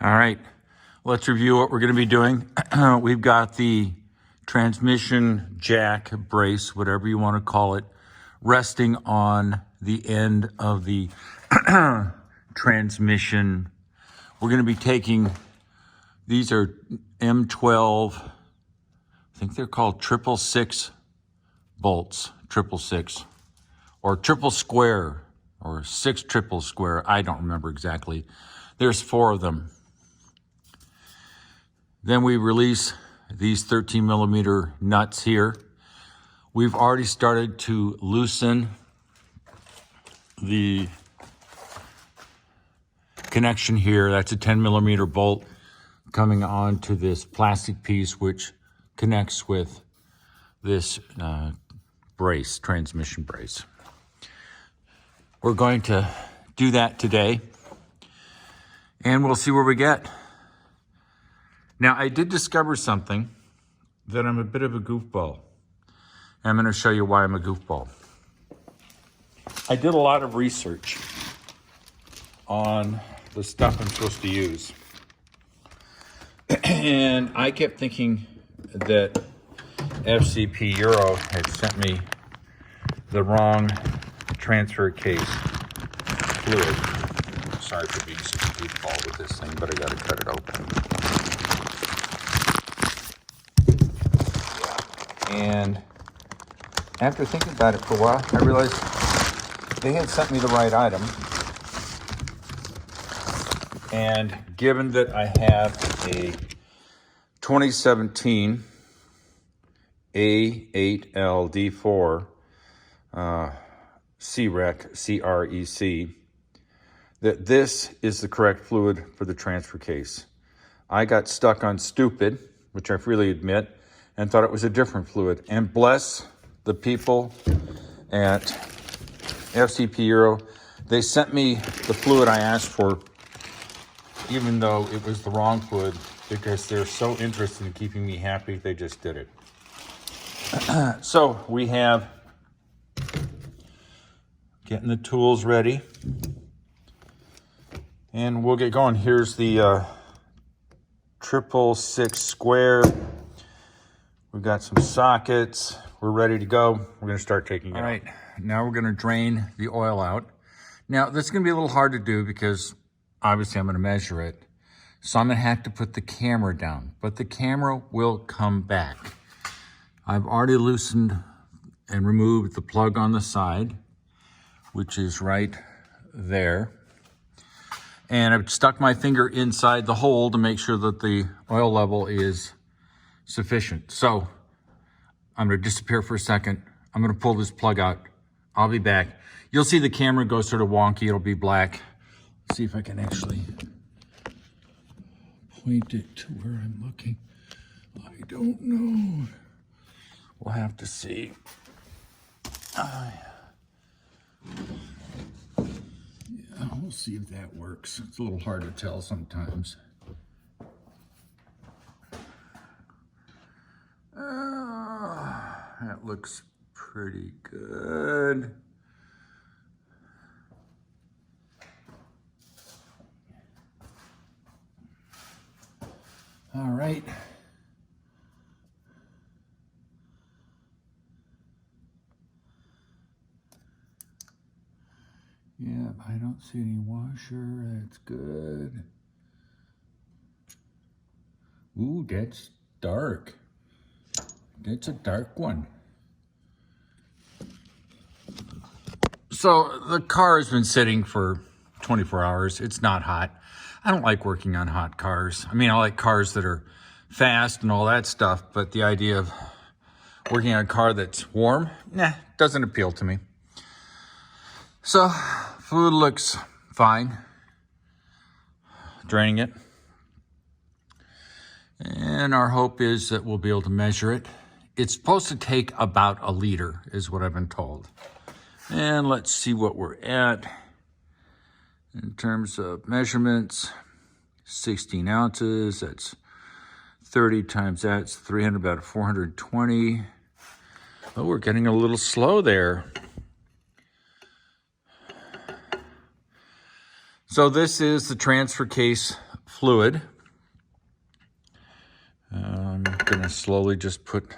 All right, let's review what we're going to be doing. We've got the transmission jack brace, whatever you want to call it, resting on the end of the transmission. We're going to be taking, these are M12, I think they're called 666 bolts, 666, or triple square, or 6 triple square. I don't remember exactly. There's 4 of them. Then we release these 13 millimeter nuts here. We've already started to loosen the connection here. That's a 10 millimeter bolt coming onto this plastic piece, which connects with this brace, transmission brace. We're going to do that today, and we'll see where we get. Now, I did discover something that I'm a bit of a goofball. I'm going to show you why I'm a goofball. I did a lot of research on the stuff I'm supposed to use. And I kept thinking that FCP Euro had sent me the wrong transfer case fluid. Sorry for being such a goofball with this thing, but I got to cut it open. And after thinking about it for a while, I realized they had sent me the right item. And given that I have a 2017 A8 D4 CREC, that this is the correct fluid for the transfer case. I got stuck on stupid, which I freely admit, and thought it was a different fluid. And bless the people at FCP Euro, they sent me the fluid I asked for, even though it was the wrong fluid, because they're so interested in keeping me happy, they just did it. So we have getting the tools ready, and we'll get going. Here's the 666 square. We've got some sockets. We're ready to go. We're going to start taking it out. All right, now we're going to drain the oil out. Now, this is going to be a little hard to do because obviously I'm going to measure it. So I'm going to have to put the camera down, but the camera will come back. I've already loosened and removed the plug on the side, which is right there. And I've stuck my finger inside the hole to make sure that the oil level is sufficient. So I'm going to disappear for a second. I'm going to pull this plug out. I'll be back. You'll see the camera go sort of wonky. It'll be black. Let's see if I can actually point it to where I'm looking. I don't know. We'll have to see. Yeah, we'll see if that works. It's a little hard to tell sometimes. That looks pretty good. All right. Yeah, I don't see any washer. That's good. Ooh, that's dark. It's a dark one. So the car has been sitting for 24 hours. It's not hot. I don't like working on hot cars. I mean, I like cars that are fast and all that stuff, but the idea of working on a car that's warm, doesn't appeal to me. So fluid looks fine. Draining it. And our hope is that we'll be able to measure it. It's supposed to take about a liter, is what I've been told. And let's see what we're at. In terms of measurements, 16 ounces, that's 30 times that's 300, about 420. Oh, we're getting a little slow there. So this is the transfer case fluid. I'm gonna slowly just put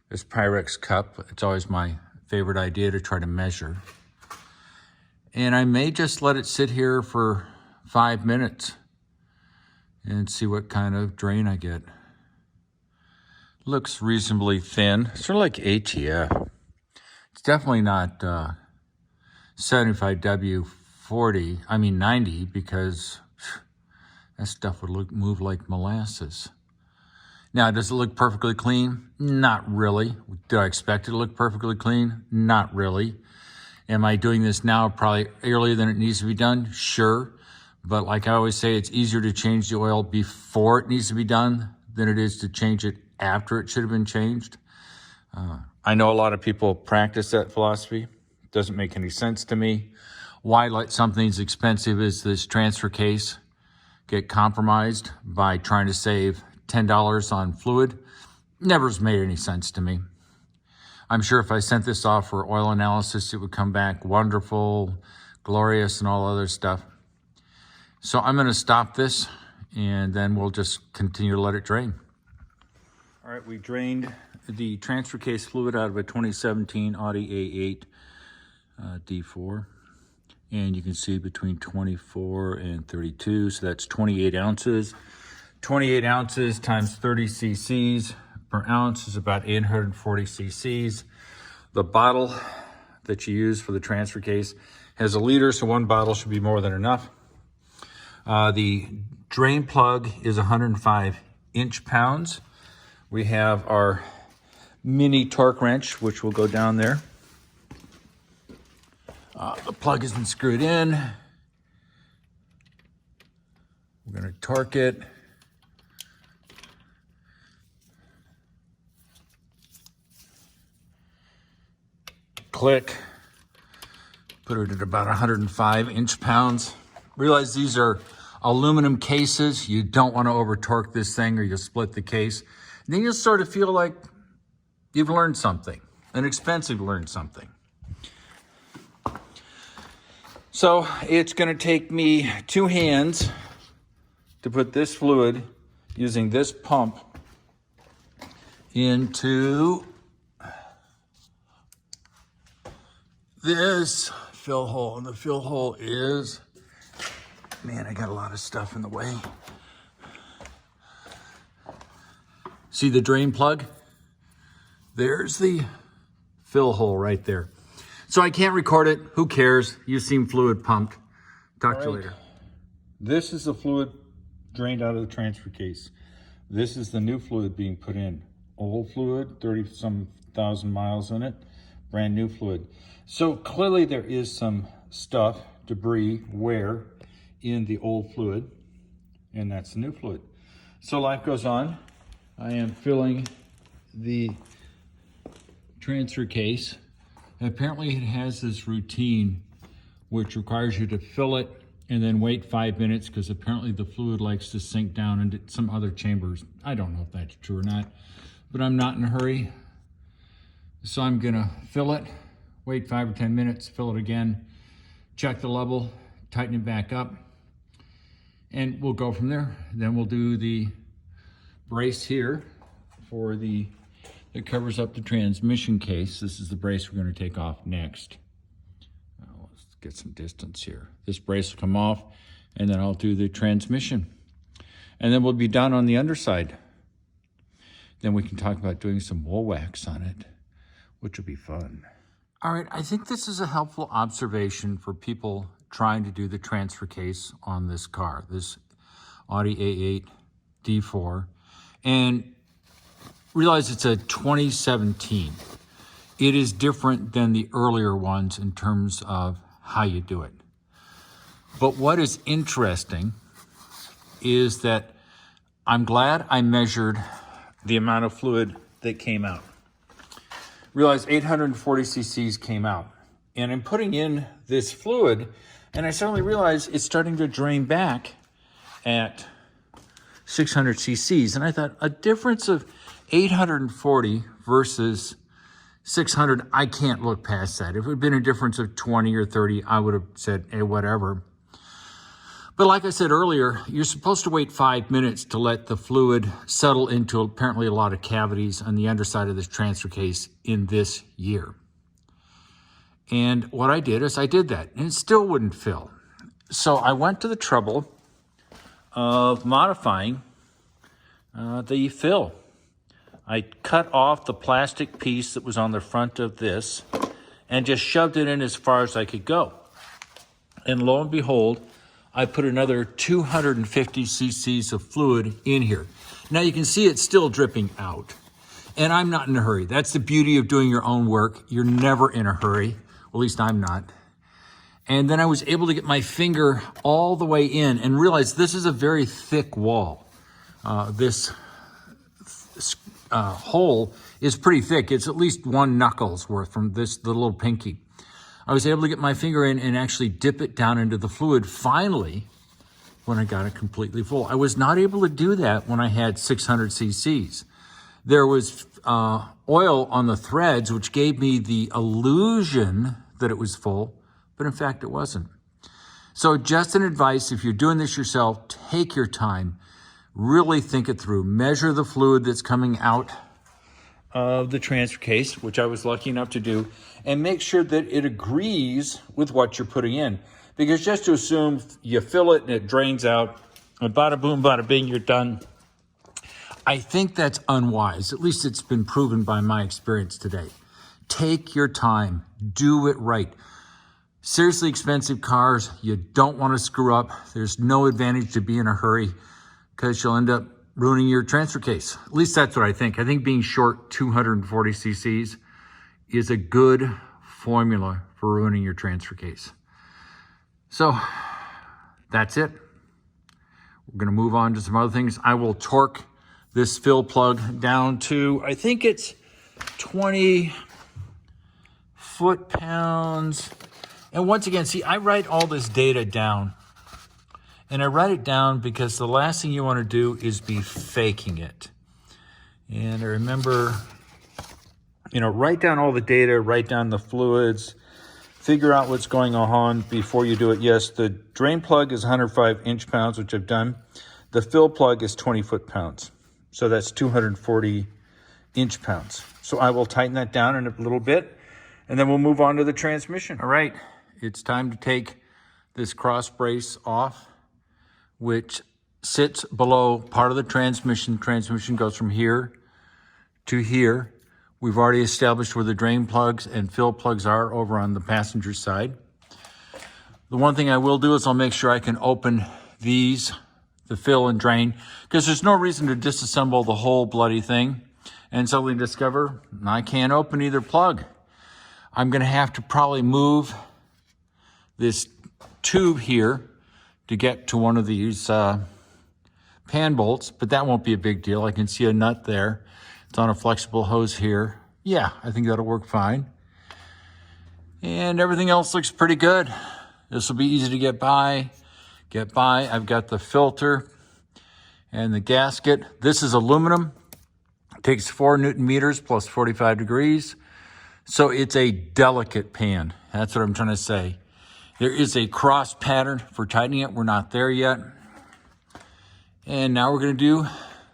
this Pyrex cup. It's always my favorite idea to try to measure. And I may just let it sit here for 5 minutes and see what kind of drain I get. Looks reasonably thin, sort of like ATF. It's definitely not 75W40, I mean 90, because that stuff would move like molasses. Now, does it look perfectly clean? Not really. Did I expect it to look perfectly clean? Not really. Am I doing this now probably earlier than it needs to be done? Sure. But like I always say, it's easier to change the oil before it needs to be done than it is to change it after it should have been changed. I know a lot of people practice that philosophy. It doesn't make any sense to me. Why let something as expensive as this transfer case get compromised by trying to save $10 on fluid? Never has made any sense to me. I'm sure if I sent this off for oil analysis, it would come back wonderful, glorious, and all other stuff. So I'm going to stop this, and then we'll just continue to let it drain. All right, we drained the transfer case fluid out of a 2017 Audi A8 D4. And you can see between 24 and 32, so that's 28 ounces. 28 ounces times 30 cc's per ounce is about 840 cc's. The bottle that you use for the transfer case has a liter, so one bottle should be more than enough. The drain plug is 105 inch-pounds. We have our mini torque wrench, which will go down there. The plug has been screwed in. We're going to torque it. Click. Put it at about 105 inch-pounds. Realize these are aluminum cases. You don't want to over torque this thing or you'll split the case. And then you'll sort of feel like you've learned something, an expensive learned something. So it's going to take me 2 hands to put this fluid using this pump into this fill hole. And the fill hole is, man, I got a lot of stuff in the way. See the drain plug? There's the fill hole right there. So I can't record it. Who cares? You've seen fluid pumped. Talk to you later. This is the fluid drained out of the transfer case. This is the new fluid being put in. Old fluid, 30-some thousand miles in it. Brand new fluid. So clearly there is some stuff, debris, wear in the old fluid, and that's the new fluid. So life goes on. I am filling the transfer case. And apparently it has this routine which requires you to fill it and then wait 5 minutes because apparently the fluid likes to sink down into some other chambers. I don't know if that's true or not, but I'm not in a hurry. So I'm gonna fill it, wait 5 or 10 minutes, fill it again, check the level, tighten it back up, and we'll go from there. Then we'll do the brace here for that covers up the transmission case. This is the brace we're going to take off next. Let's get some distance here. This brace will come off, and then I'll do the transmission. And then we'll be done on the underside. Then we can talk about doing some wool wax on it, which will be fun. All right, I think this is a helpful observation for people trying to do the transfer case on this car, this Audi A8 D4. And realize it's a 2017. It is different than the earlier ones in terms of how you do it. But what is interesting is that I'm glad I measured the amount of fluid that came out. Realize 840 cc's came out. And I'm putting in this fluid, and I suddenly realized it's starting to drain back at 600 cc's. And I thought a difference of 840 versus 600, I can't look past that. If it had been a difference of 20 or 30, I would have said, hey, whatever. But like I said earlier, you're supposed to wait 5 minutes to let the fluid settle into apparently a lot of cavities on the underside of this transfer case in this year. And what I did is I did that, and it still wouldn't fill. So I went to the trouble of modifying the fill. I cut off the plastic piece that was on the front of this and just shoved it in as far as I could go. And lo and behold, I put another 250 cc's of fluid in here. Now you can see it's still dripping out, and I'm not in a hurry. That's the beauty of doing your own work. You're never in a hurry, well, at least I'm not. And then I was able to get my finger all the way in and realize this is a very thick wall. This hole is pretty thick. It's at least 1 knuckle's worth from the little pinky. I was able to get my finger in and actually dip it down into the fluid finally when I got it completely full. I was not able to do that when I had 600 cc's. There was oil on the threads, which gave me the illusion that it was full, but in fact it wasn't. So just an advice, if you're doing this yourself, take your time, really think it through. Measure the fluid that's coming out of the transfer case, which I was lucky enough to do, and make sure that it agrees with what you're putting in. Because just to assume you fill it and it drains out, and bada boom, bada bing, you're done, I think that's unwise. At least it's been proven by my experience today. Take your time, do it right. Seriously expensive cars, you don't want to screw up. There's no advantage to be in a hurry because you'll end up ruining your transfer case. At least that's what I think. I think being short 240 cc's is a good formula for ruining your transfer case. So that's it. We're going to move on to some other things. I will torque this fill plug down to, I think it's 20 foot-pounds. And once again, see, I write all this data down. And I write it down because the last thing you want to do is be faking it. And I remember, write down all the data, write down the fluids, figure out what's going on before you do it. Yes, the drain plug is 105 inch-pounds, which I've done. The fill plug is 20 foot-pounds. So that's 240 inch-pounds. So I will tighten that down in a little bit, and then we'll move on to the transmission. All right, it's time to take this cross brace off, which sits below part of the transmission. Transmission goes from here to here. We've already established where the drain plugs and fill plugs are over on the passenger side. The one thing I will do is I'll make sure I can open these, the fill and drain, because there's no reason to disassemble the whole bloody thing and suddenly discover I can't open either plug. I'm going to have to probably move this tube here to get to one of these pan bolts, but that won't be a big deal. I can see a nut there. It's on a flexible hose here. Yeah, I think that'll work fine. And everything else looks pretty good. This will be easy to get by. I've got the filter and the gasket. This is aluminum. It takes 4 Newton meters plus 45 degrees. So it's a delicate pan. That's what I'm trying to say. There is a cross pattern for tightening it. We're not there yet. And now we're going to do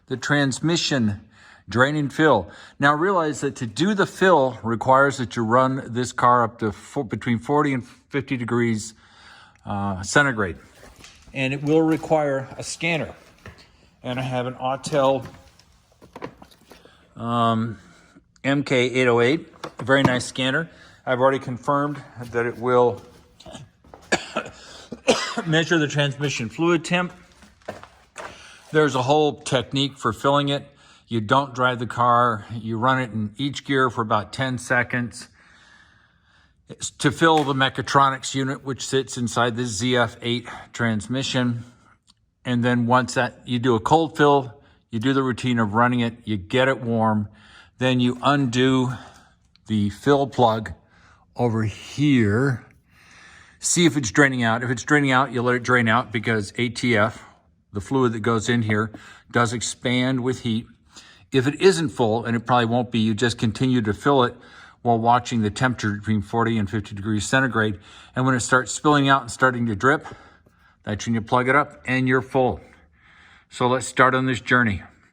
the transmission drain and fill. Now realize that to do the fill requires that you run this car up to between 40 and 50 degrees centigrade. And it will require a scanner. And I have an Autel MK808, a very nice scanner. I've already confirmed that it will measure the transmission fluid temp. There's a whole technique for filling it. You don't drive the car. You run it in each gear for about 10 seconds to fill the mechatronics unit, which sits inside the ZF8 transmission. And then once that, you do a cold fill, you do the routine of running it, you get it warm, then you undo the fill plug over here. See if it's draining out. If it's draining out, you let it drain out because ATF, the fluid that goes in here, does expand with heat. If it isn't full, and it probably won't be, you just continue to fill it while watching the temperature between 40 and 50 degrees centigrade. And when it starts spilling out and starting to drip, That's when you plug it up and you're full. So let's start on this journey.